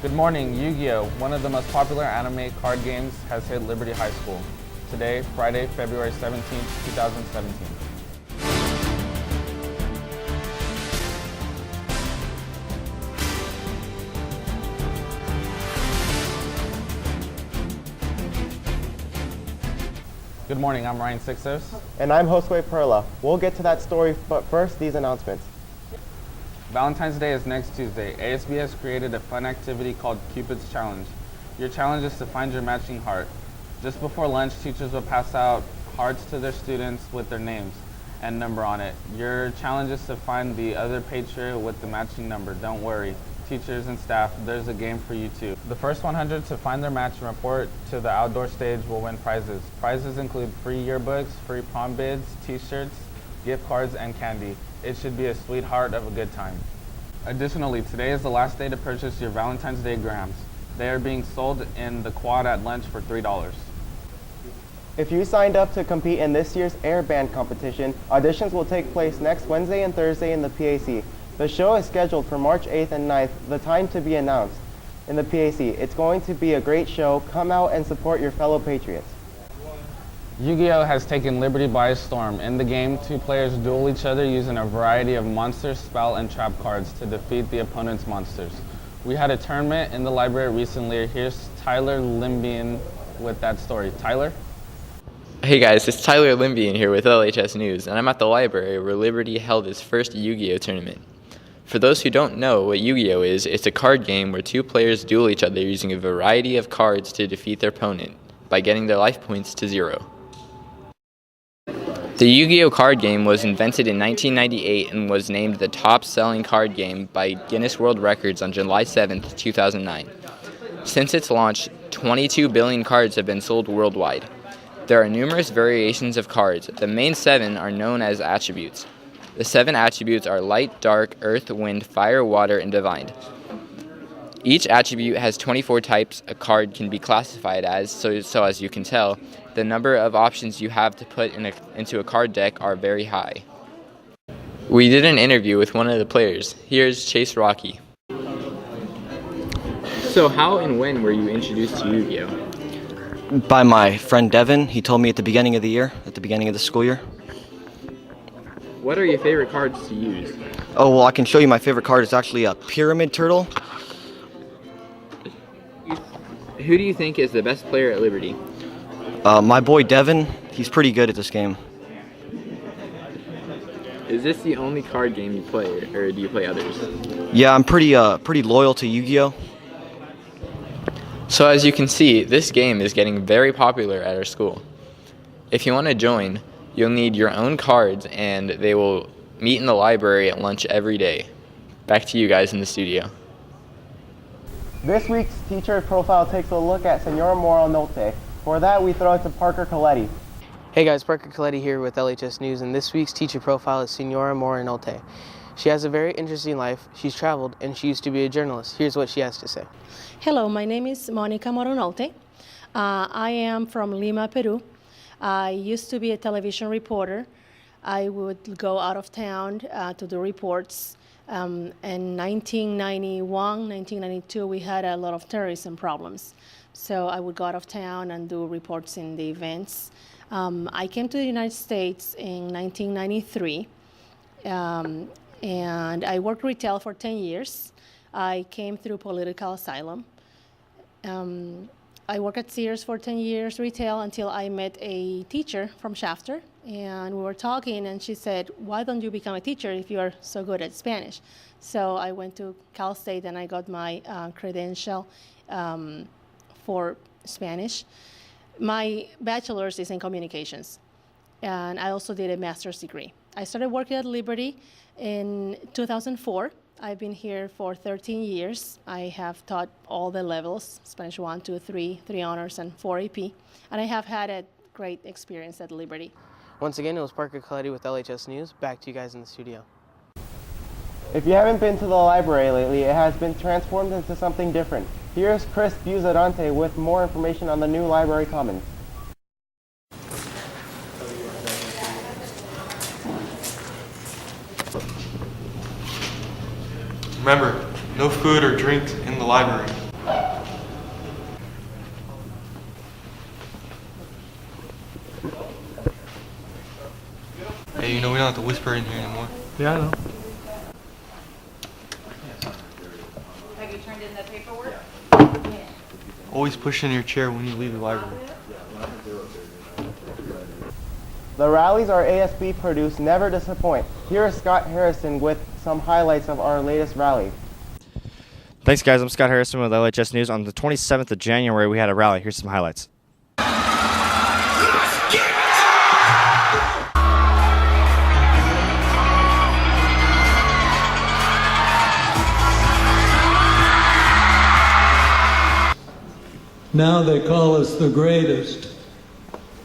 Good morning, Yu-Gi-Oh! One of the most popular anime card games has hit Liberty High School. Today, Friday, February 17th, 2017. Good morning, I'm Ryan Sixers. And I'm Josue Perla. We'll get to that story, but first, these announcements. Valentine's Day is next Tuesday. ASB has created a fun activity called Cupid's Challenge. Your challenge is to find your matching heart. Just before lunch, teachers will pass out hearts to their students with their names and number on it. Your challenge is to find the other picture with the matching number. Don't worry, teachers and staff, there's a game for you too. The first 100 to find their match and report to the outdoor stage will win prizes. Prizes include free yearbooks, free prom bids, t-shirts, gift cards, and candy. It should be a sweetheart of a good time. Additionally, today is the last day to purchase your Valentine's Day grams. They are being sold in the quad at lunch for $3. If you signed up to compete in this year's air band competition, auditions will take place next Wednesday and Thursday in the PAC. The show is scheduled for March 8th and 9th, the time to be announced in the PAC. It's going to be a great show. Come out and support your fellow Patriots. Yu-Gi-Oh! Has taken Liberty by storm. In the game, two players duel each other using a variety of monster, spell, and trap cards to defeat the opponent's monsters. We had a tournament in the library recently. Here's Tyler Limbian with that story. Tyler? Hey guys, it's Tyler Limbian here with LHS News, and I'm at the library where Liberty held its first Yu-Gi-Oh! Tournament. For those who don't know what Yu-Gi-Oh! Is, it's a card game where two players duel each other using a variety of cards to defeat their opponent by getting their life points to 0. The Yu-Gi-Oh! Card game was invented in 1998 and was named the top-selling card game by Guinness World Records on July 7, 2009. Since its launch, 22 billion cards have been sold worldwide. There are numerous variations of cards. The main 7 are known as attributes. The 7 attributes are light, dark, earth, wind, fire, water, and divine. Each attribute has 24 types a card can be classified as, so as you can tell, the number of options you have to put into a card deck are very high. We did an interview with one of the players. Here's Chase Rocky. So how and when were you introduced to Yu-Gi-Oh? By my friend Devin. He told me at the beginning of the year, at the beginning of the school year. What are your favorite cards to use? Oh, well, I can show you my favorite card. It's actually a Pyramid Turtle. Who do you think is the best player at Liberty? My boy Devin, he's pretty good at this game. Is this the only card game you play, or do you play others? Yeah, I'm pretty loyal to Yu-Gi-Oh! So as you can see, this game is getting very popular at our school. If you want to join, you'll need your own cards, and they will meet in the library at lunch every day. Back to you guys in the studio. This week's teacher profile takes a look at Senora Moro Notte. For that, we throw it to Parker Coletti. Hey guys, Parker Coletti here with LHS News, and this week's teacher profile is Senora Moro Notte. She has a very interesting life. She's traveled, and she used to be a journalist. Here's what she has to say. Hello, my name is Monica Moronolte. I am from Lima, Peru. I used to be a television reporter. I would go out of town to do reports. In 1991, 1992, we had a lot of terrorism problems. So I would go out of town and do reports in the events. I came to the United States in 1993, and I worked retail for 10 years. I came through political asylum. I worked at Sears for 10 years retail until I met a teacher from Shafter, and we were talking, and she said, why don't you become a teacher if you are so good at Spanish? So I went to Cal State and I got my credential for Spanish. My bachelor's is in communications, and I also did a master's degree. I started working at Liberty in 2004. I've been here for 13 years. I have taught all the levels, Spanish 1, 2, 3, 3 honors, and 4 AP. And I have had a great experience at Liberty. Once again, it was Parker Coletti with LHS News. Back to you guys in the studio. If you haven't been to the library lately, it has been transformed into something different. Here's Chris Buzadante with more information on the new Library Commons. Remember, no food or drink in the library. You know, we don't have to whisper in here anymore. Yeah, I know. Have you turned in the paperwork? Always push in your chair when you leave the library. The rallies our ASB produce never disappoint. Here is Scott Harrison with some highlights of our latest rally. Thanks, guys. I'm Scott Harrison with LHS News. On the 27th of January, we had a rally. Here's some highlights. Now they call us the greatest.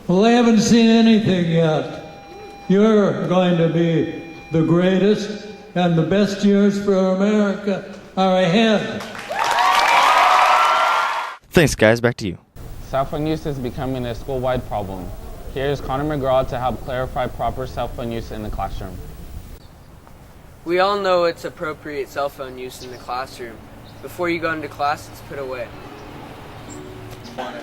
Well, they haven't seen anything yet. You're going to be the greatest, and the best years for America are ahead. Thanks, guys. Back to you. Cell phone use is becoming a school-wide problem. Here's Connor McGraw to help clarify proper cell phone use in the classroom. We all know it's appropriate cell phone use in the classroom. Before you go into class, it's put away. I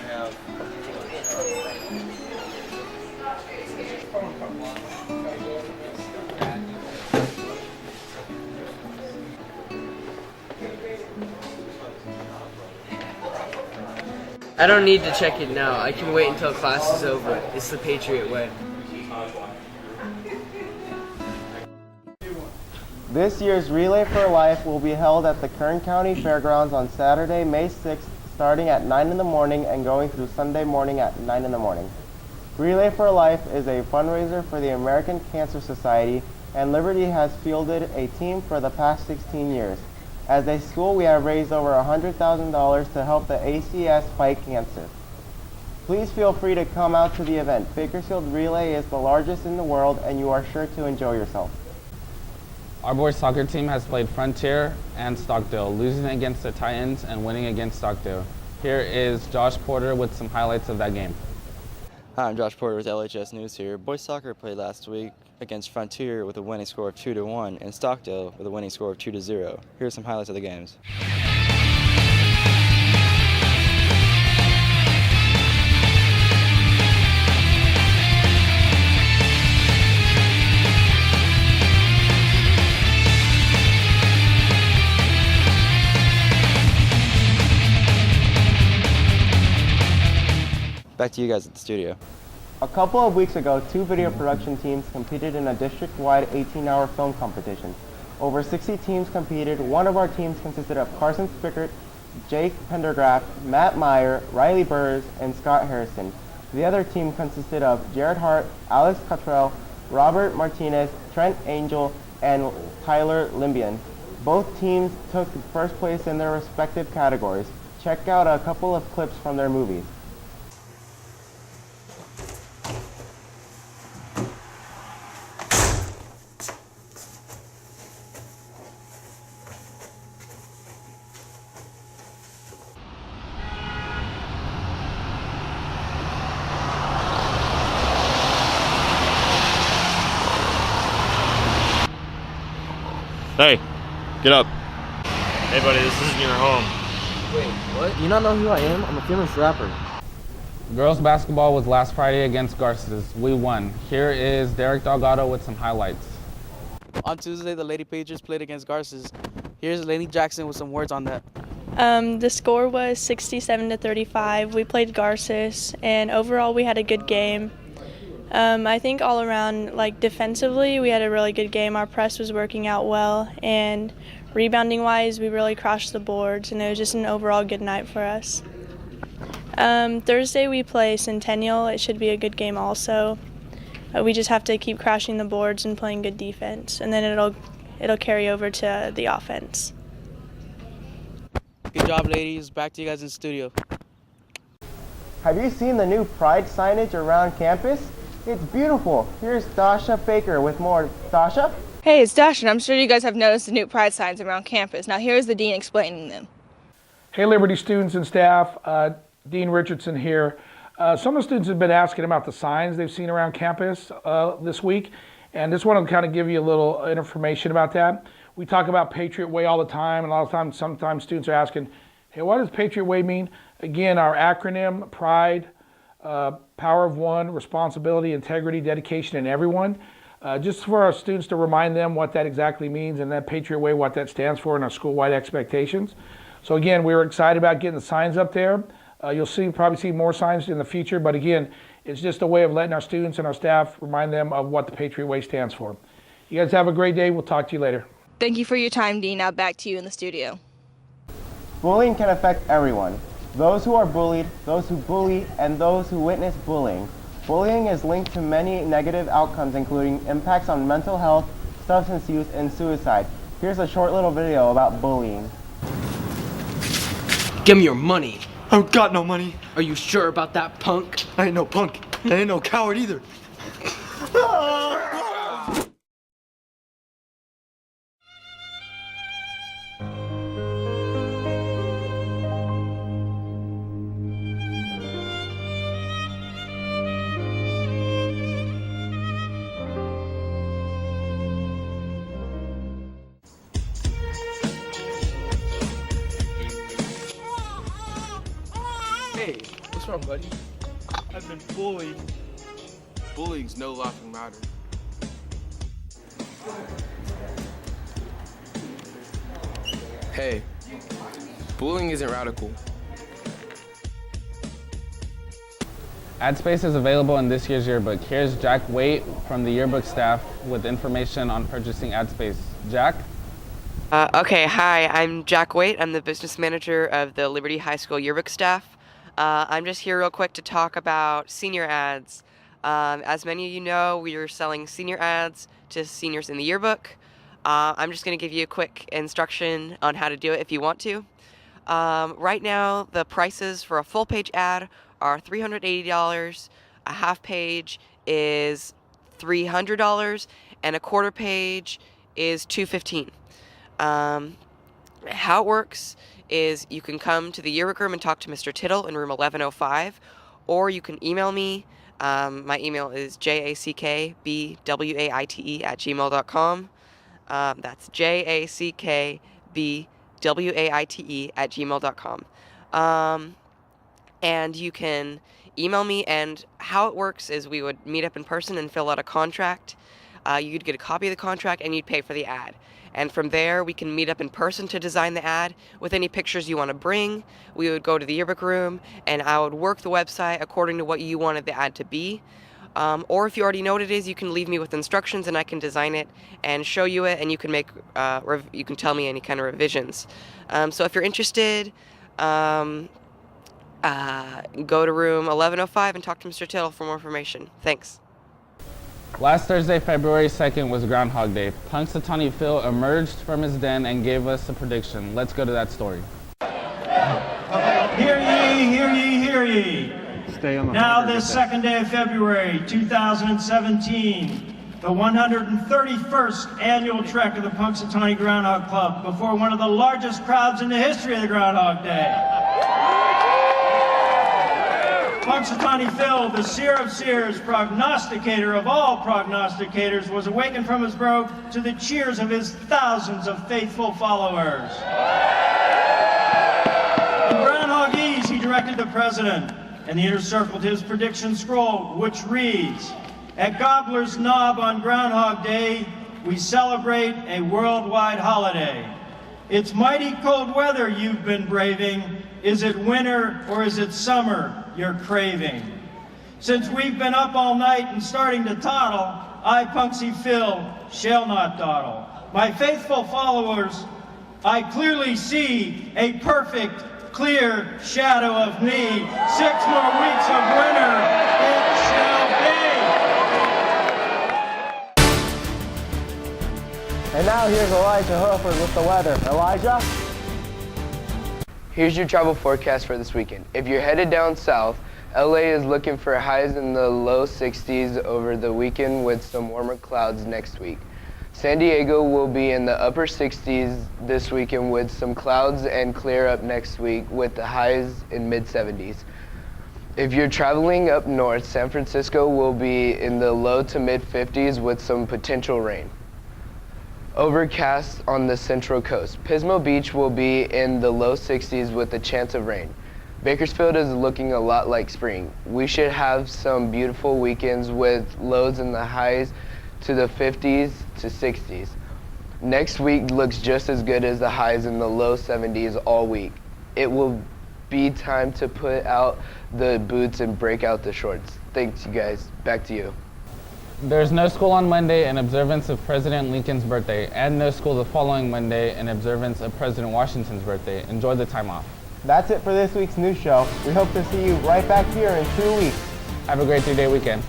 don't need to check it now. I can wait until class is over. It's the Patriot way. This year's Relay for Life will be held at the Kern County Fairgrounds on Saturday, May 6th, starting at 9 in the morning and going through Sunday morning at 9 in the morning. Relay for Life is a fundraiser for the American Cancer Society, and Liberty has fielded a team for the past 16 years. As a school, we have raised over $100,000 to help the ACS fight cancer. Please feel free to come out to the event. Bakersfield Relay is the largest in the world, and you are sure to enjoy yourself. Our boys soccer team has played Frontier and Stockdale, losing against the Titans and winning against Stockdale. Here is Josh Porter with some highlights of that game. Hi, I'm Josh Porter with LHS News here. Boys soccer played last week against Frontier with a winning score of 2-1 and Stockdale with a winning score of 2-0. Here are some highlights of the games. Back to you guys at the studio. A couple of weeks ago, 2 video production teams competed in a district-wide 18-hour film competition. Over 60 teams competed. One of our teams consisted of Carson Spickert, Jake Pendergraft, Matt Meyer, Riley Burrs, and Scott Harrison. The other team consisted of Jared Hart, Alex Cottrell, Robert Martinez, Trent Angel, and Tyler Limbian. Both teams took first place in their respective categories. Check out a couple of clips from their movies. Hey, get up. Hey, buddy, this isn't your home. Wait, what? Do you not know who I am? I'm a famous rapper. Girls basketball was last Friday against Garces. We won. Here is Derek Delgado with some highlights. On Tuesday, the Lady Patriots played against Garces. Here's Lainey Jackson with some words on that. The score was 67-35. We played Garces, and overall we had a good game. I think all around, like defensively, we had a really good game. Our press was working out well, and rebounding-wise, we really crashed the boards, and it was just an overall good night for us. Thursday we play Centennial. It should be a good game also. We just have to keep crashing the boards and playing good defense, and then it'll carry over to the offense. Good job, ladies. Back to you guys in the studio. Have you seen the new Pride signage around campus? It's beautiful. Here's Dasha Baker with more. Dasha? Hey, it's Dasha, and I'm sure you guys have noticed the new Pride signs around campus. Now here's the dean explaining them. Hey, Liberty students and staff. Dean Richardson here. Some of the students have been asking about the signs they've seen around campus this week, and just want to kind of give you a little information about that. We talk about Patriot Way all the time, and a lot of times, sometimes students are asking, hey, what does Patriot Way mean? Again, our acronym, Pride, Power of One, Responsibility, Integrity, Dedication, and Everyone. just for our students to remind them what that exactly means and that Patriot Way, what that stands for, and our school-wide expectations. So again, we were excited about getting the signs up there. You'll probably see more signs in the future, but again, it's just a way of letting our students and our staff remind them of what the Patriot Way stands for. You guys have a great day. We'll talk to you later. Thank you for your time, Dean. Now back to you in the studio. Bullying can affect everyone. Those who are bullied, those who bully, and those who witness bullying. Bullying is linked to many negative outcomes, including impacts on mental health, substance use, and suicide. Here's a short little video about bullying. Give me your money. I don't got no money. Are you sure about that, punk? I ain't no punk. I ain't no coward either. Hey, what's wrong, buddy? I've been bullied. Bullying's no laughing matter. Hey, bullying isn't radical. AdSpace is available in this year's yearbook. Here's Jack Waite from the yearbook staff with information on purchasing AdSpace. Jack? Okay, hi, I'm Jack Waite. I'm the business manager of the Liberty High School yearbook staff. I'm just here real quick to talk about senior ads. As many of you know, we are selling senior ads to seniors in the yearbook. I'm just going to give you a quick instruction on how to do it if you want to. Right now, the prices for a full page ad are $380, a half page is $300, and a quarter page is $215. How it works is you can come to the yearbook room and talk to Mr. Tittle in room 1105, or you can email me. My email is jackbwaite@gmail.com. That's jackbwaite@gmail.com. And you can email me, and how it works is we would meet up in person and fill out a contract. You'd get a copy of the contract and you'd pay for the ad. And from there, we can meet up in person to design the ad with any pictures you want to bring. We would go to the yearbook room, and I would work the website according to what you wanted the ad to be. Or if you already know what it is, you can leave me with instructions, and I can design it and show you it, and you can make you can tell me any kind of revisions. So if you're interested, go to room 1105 and talk to Mr. Tittle for more information. Thanks. Last Thursday, February 2nd, was Groundhog Day. Punxsutawney Phil emerged from his den and gave us a prediction. Let's go to that story. Hear ye, hear ye, hear ye. Now this second day of February 2017, the 131st annual trek of the Punxsutawney Groundhog Club before one of the largest crowds in the history of the Groundhog Day. Punxsutawney Phil, the seer of seers, prognosticator of all prognosticators, was awakened from his grove to the cheers of his thousands of faithful followers. In Groundhogese, he directed the president, and the inner circled his prediction scroll, which reads, "At Gobbler's Knob on Groundhog Day, we celebrate a worldwide holiday. It's mighty cold weather you've been braving. Is it winter or is it summer you're craving? Since we've been up all night and starting to toddle, I, Punxsy Phil, shall not dawdle. My faithful followers, I clearly see a perfect, clear shadow of me. 6 more weeks of winter it shall be." And now here's Elijah Hooper with the weather. Elijah? Here's your travel forecast for this weekend. If you're headed down south, LA is looking for highs in the low 60s over the weekend with some warmer clouds next week. San Diego will be in the upper 60s this weekend with some clouds and clear up next week with the highs in mid-70s. If you're traveling up north, San Francisco will be in the low to mid-50s with some potential rain. Overcast on the central coast. Pismo Beach will be in the low 60s with a chance of rain. Bakersfield is looking a lot like spring. We should have some beautiful weekends with lows in the highs to the 50s to 60s. Next week looks just as good as the highs in the low 70s all week. It will be time to put out the boots and break out the shorts. Thanks, you guys. Back to you. There's no school on Monday in observance of President Lincoln's birthday, and no school the following Monday in observance of President Washington's birthday. Enjoy the time off. That's it for this week's news show. We hope to see you right back here in 2 weeks. Have a great 3-day weekend.